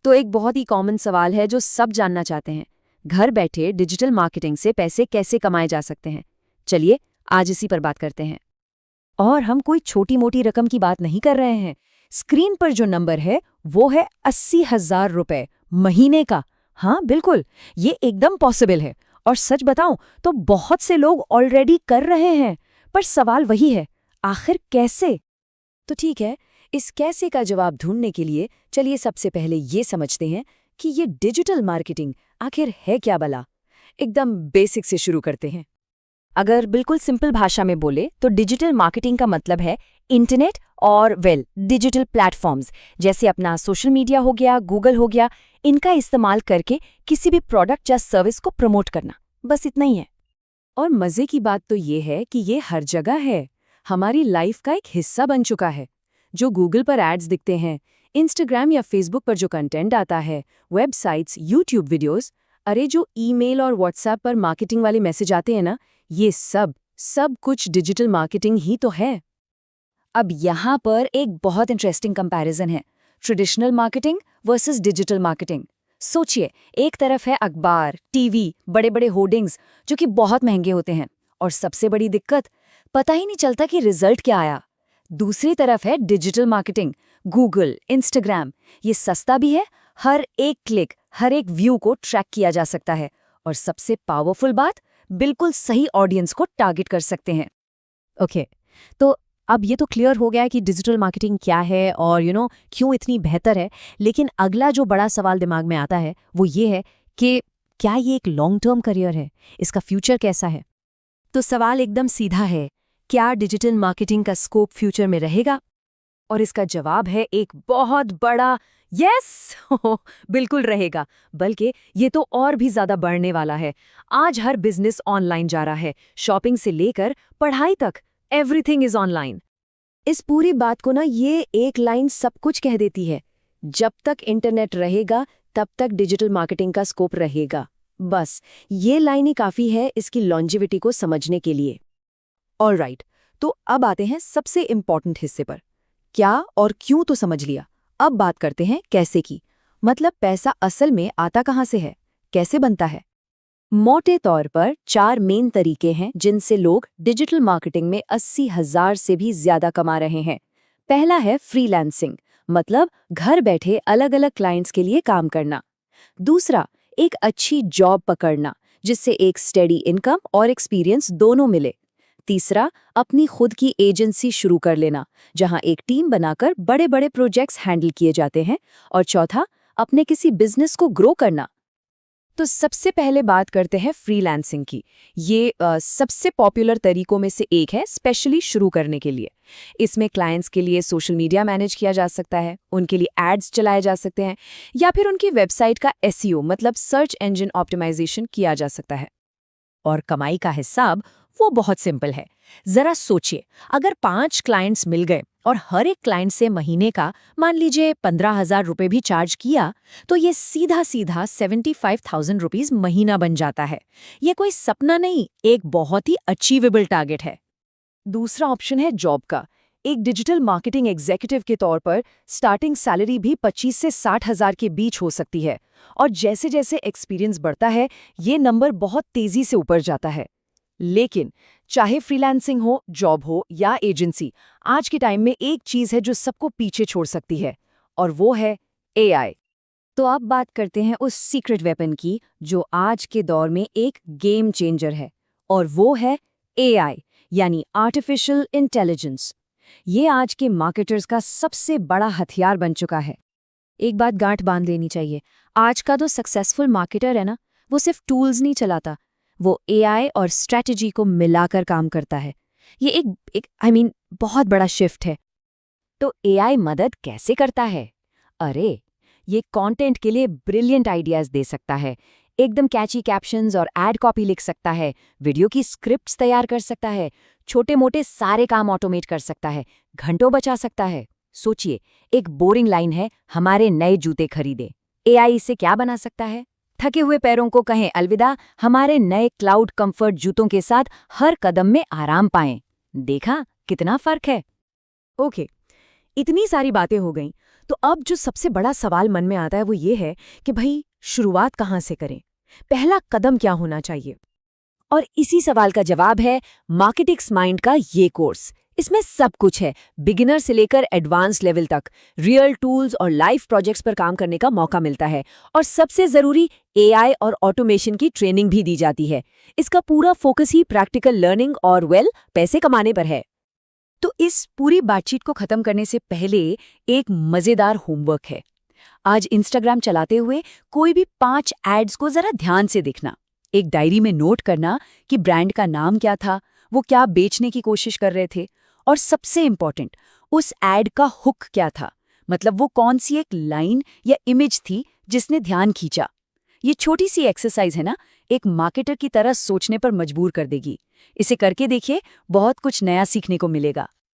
तो एक बहुत ही कॉमन सवाल है जो सब जानना चाहते हैं। घर बैठे डिजिटल मार्केटिंग से पैसे कैसे कमाए जा सकते हैं? चलिए आज इसी पर बात करते हैं। और हम कोई छोटी मोटी रकम की बात नहीं कर रहे हैं। स्क्रीन पर जो नंबर है वो है 80,000 रुपए महीने का। हाँ बिल्कुल, ये एकदम पॉसिबल है। और सच बताऊं तो बहुत से लोग ऑलरेडी कर रहे हैं। पर सवाल वही है, आखिर कैसे? तो ठीक है, इस कैसे का जवाब ढूंढने के लिए चलिए सबसे पहले ये समझते हैं कि ये डिजिटल मार्केटिंग आखिर है क्या भला। एकदम बेसिक से शुरू करते हैं। अगर बिल्कुल सिंपल भाषा में बोले तो डिजिटल मार्केटिंग का मतलब है इंटरनेट और डिजिटल प्लेटफॉर्म्स जैसे अपना सोशल मीडिया हो गया, गूगल हो गया, इनका इस्तेमाल करके किसी भी प्रोडक्ट या सर्विस को प्रमोट करना। बस इतना ही है। और मजे की बात तो ये है कि ये हर जगह है, हमारी लाइफ का एक हिस्सा बन चुका है। जो गूगल पर एड्स दिखते हैं, इंस्टाग्राम या फेसबुक पर जो कंटेंट आता है, वेबसाइट्स, यूट्यूब वीडियोस, अरे जो ईमेल और व्हाट्सएप पर मार्केटिंग वाले मैसेज आते हैं ना, ये सब कुछ डिजिटल मार्केटिंग ही तो है। अब यहाँ पर एक बहुत इंटरेस्टिंग कंपैरिजन है, traditional marketing versus digital marketing. सोचिए, एक तरफ है अखबार, टीवी, बड़े बड़े होर्डिंग्स जो कि बहुत महंगे होते हैं, और सबसे बड़ी दिक्कत, पता ही नहीं चलता कि रिजल्ट क्या आया। दूसरी तरफ है डिजिटल मार्केटिंग, गूगल, इंस्टाग्राम, ये सस्ता भी है, हर एक क्लिक, हर एक व्यू को ट्रैक किया जा सकता है, और सबसे पावरफुल बात, बिल्कुल सही ऑडियंस को टारगेट कर सकते हैं। ओके, तो अब ये तो क्लियर हो गया कि डिजिटल मार्केटिंग क्या है और क्यों इतनी बेहतर है। लेकिन अगला जो बड़ा सवाल दिमाग में आता है वो ये है कि क्या ये एक लॉन्ग टर्म करियर है? इसका फ्यूचर कैसा है? तो सवाल एकदम सीधा है, क्या डिजिटल मार्केटिंग का स्कोप फ्यूचर में रहेगा? और इसका जवाब है एक बहुत बड़ा यस। बिल्कुल रहेगा, बल्कि ये तो और भी ज्यादा बढ़ने वाला है। आज हर बिजनेस ऑनलाइन जा रहा है, शॉपिंग से लेकर पढ़ाई तक, एवरीथिंग इज ऑनलाइन। इस पूरी बात को ना ये एक लाइन सब कुछ कह देती है, जब तक इंटरनेट रहेगा तब तक डिजिटल मार्केटिंग का स्कोप रहेगा। बस ये लाइन ही काफी है इसकी लॉन्जिविटी को समझने के लिए। ऑलराइट, तो अब आते हैं सबसे इंपॉर्टेंट हिस्से पर। क्या और क्यों तो समझ लिया, अब बात करते हैं कैसे की। मतलब पैसा असल में आता कहाँ से है, कैसे बनता है? मोटे तौर पर 4 मेन तरीके हैं जिनसे लोग डिजिटल मार्केटिंग में 80,000 से भी ज्यादा कमा रहे हैं। पहला है फ्रीलांसिंग, मतलब घर बैठे अलग अलग क्लाइंट्स के लिए काम करना। दूसरा, एक अच्छी जॉब पकड़ना जिससे एक स्टेडी इनकम और एक्सपीरियंस दोनों मिले। तीसरा, अपनी खुद की एजेंसी शुरू कर लेना जहां एक टीम बनाकर बड़े बड़े प्रोजेक्ट्स हैंडल किए जाते हैं। और चौथा, अपने किसी बिजनेस को ग्रो करना। तो सबसे पहले बात करते हैं फ्रीलांसिंग की। ये सबसे पॉपुलर तरीकों में से एक है, स्पेशली शुरू करने के लिए। इसमें क्लाइंट्स के लिए सोशल मीडिया मैनेज किया जा सकता है, उनके लिए एड्स चलाए जा सकते हैं, या फिर उनकी वेबसाइट का एसईओ मतलब सर्च इंजन ऑप्टिमाइजेशन किया जा सकता है। और कमाई का हिसाब वो बहुत सिंपल है। जरा सोचिए, अगर 5 क्लाइंट्स मिल गए और हर एक क्लाइंट से महीने का मान लीजिए 15,000 रुपये भी चार्ज किया, तो ये सीधा सीधा 75,000 रुपीज महीना बन जाता है। ये कोई सपना नहीं, एक बहुत ही अचीवेबल टारगेट है। दूसरा ऑप्शन है जॉब का। एक डिजिटल मार्केटिंग एग्जीक्यूटिव के तौर पर स्टार्टिंग सैलरी भी 25 से 60,000 के बीच हो सकती है, और जैसे जैसे एक्सपीरियंस बढ़ता है ये नंबर बहुत तेजी से ऊपर जाता है। लेकिन चाहे फ्रीलांसिंग हो, जॉब हो या एजेंसी, आज के टाइम में एक चीज है जो सबको पीछे छोड़ सकती है, और वो है एआई। तो अब बात करते हैं उस सीक्रेट वेपन की जो आज के दौर में एक गेम चेंजर है, और वो है एआई यानी आर्टिफिशियल इंटेलिजेंस। ये आज के मार्केटर्स का सबसे बड़ा हथियार बन चुका है। एक बात गांठ बांध लेनी चाहिए, आज का जो सक्सेसफुल मार्केटर है ना, वो सिर्फ टूल्स नहीं चलाता, वो एआई और स्ट्रैटेजी को मिलाकर काम करता है। ये एक बहुत बड़ा शिफ्ट है। तो एआई मदद कैसे करता है? अरे, ये कंटेंट के लिए ब्रिलियंट आइडियाज दे सकता है, एकदम कैची कैप्शंस और एड कॉपी लिख सकता है, वीडियो की स्क्रिप्ट्स तैयार कर सकता है, छोटे मोटे सारे काम ऑटोमेट कर सकता है, घंटों बचा सकता है। सोचिए, एक बोरिंग लाइन है, हमारे नए जूते खरीदे, एआई इसे क्या बना सकता है? थके हुए पैरों को कहें अलविदा, हमारे नए क्लाउड कंफर्ट जूतों के साथ हर कदम में आराम पाएं। देखा कितना फर्क है? ओके, इतनी सारी बातें हो गईं, तो अब जो सबसे बड़ा सवाल मन में आता है वो ये है कि भाई शुरुआत कहाँ से करें? पहला कदम क्या होना चाहिए? और इसी सवाल का जवाब है मार्केटिक्स माइंड का ये कोर्स। इसमें सब कुछ है, बिगिनर से लेकर एडवांस लेवल तक, रियल टूल्स और लाइव प्रोजेक्ट्स पर काम करने का मौका मिलता है। और सबसे जरूरी, एआई और ऑटोमेशन की ट्रेनिंग भी दी जाती है। इसका पूरा फोकस ही प्रैक्टिकल लर्निंग और पैसे कमाने पर है। तो इस पूरी बातचीत को खत्म करने से पहले एक मजेदार होमवर्क है। आज इंस्टाग्राम चलाते हुए कोई भी 5 एड्स को जरा ध्यान से देखना। एक डायरी में नोट करना कि ब्रांड का नाम क्या था, वो क्या बेचने की कोशिश कर रहे थे, और सबसे इंपॉर्टेंट, उस एड का हुक क्या था, मतलब वो कौन सी एक लाइन या इमेज थी जिसने ध्यान खींचा। ये छोटी सी एक्सरसाइज है ना, एक मार्केटर की तरह सोचने पर मजबूर कर देगी। इसे करके देखिए, बहुत कुछ नया सीखने को मिलेगा।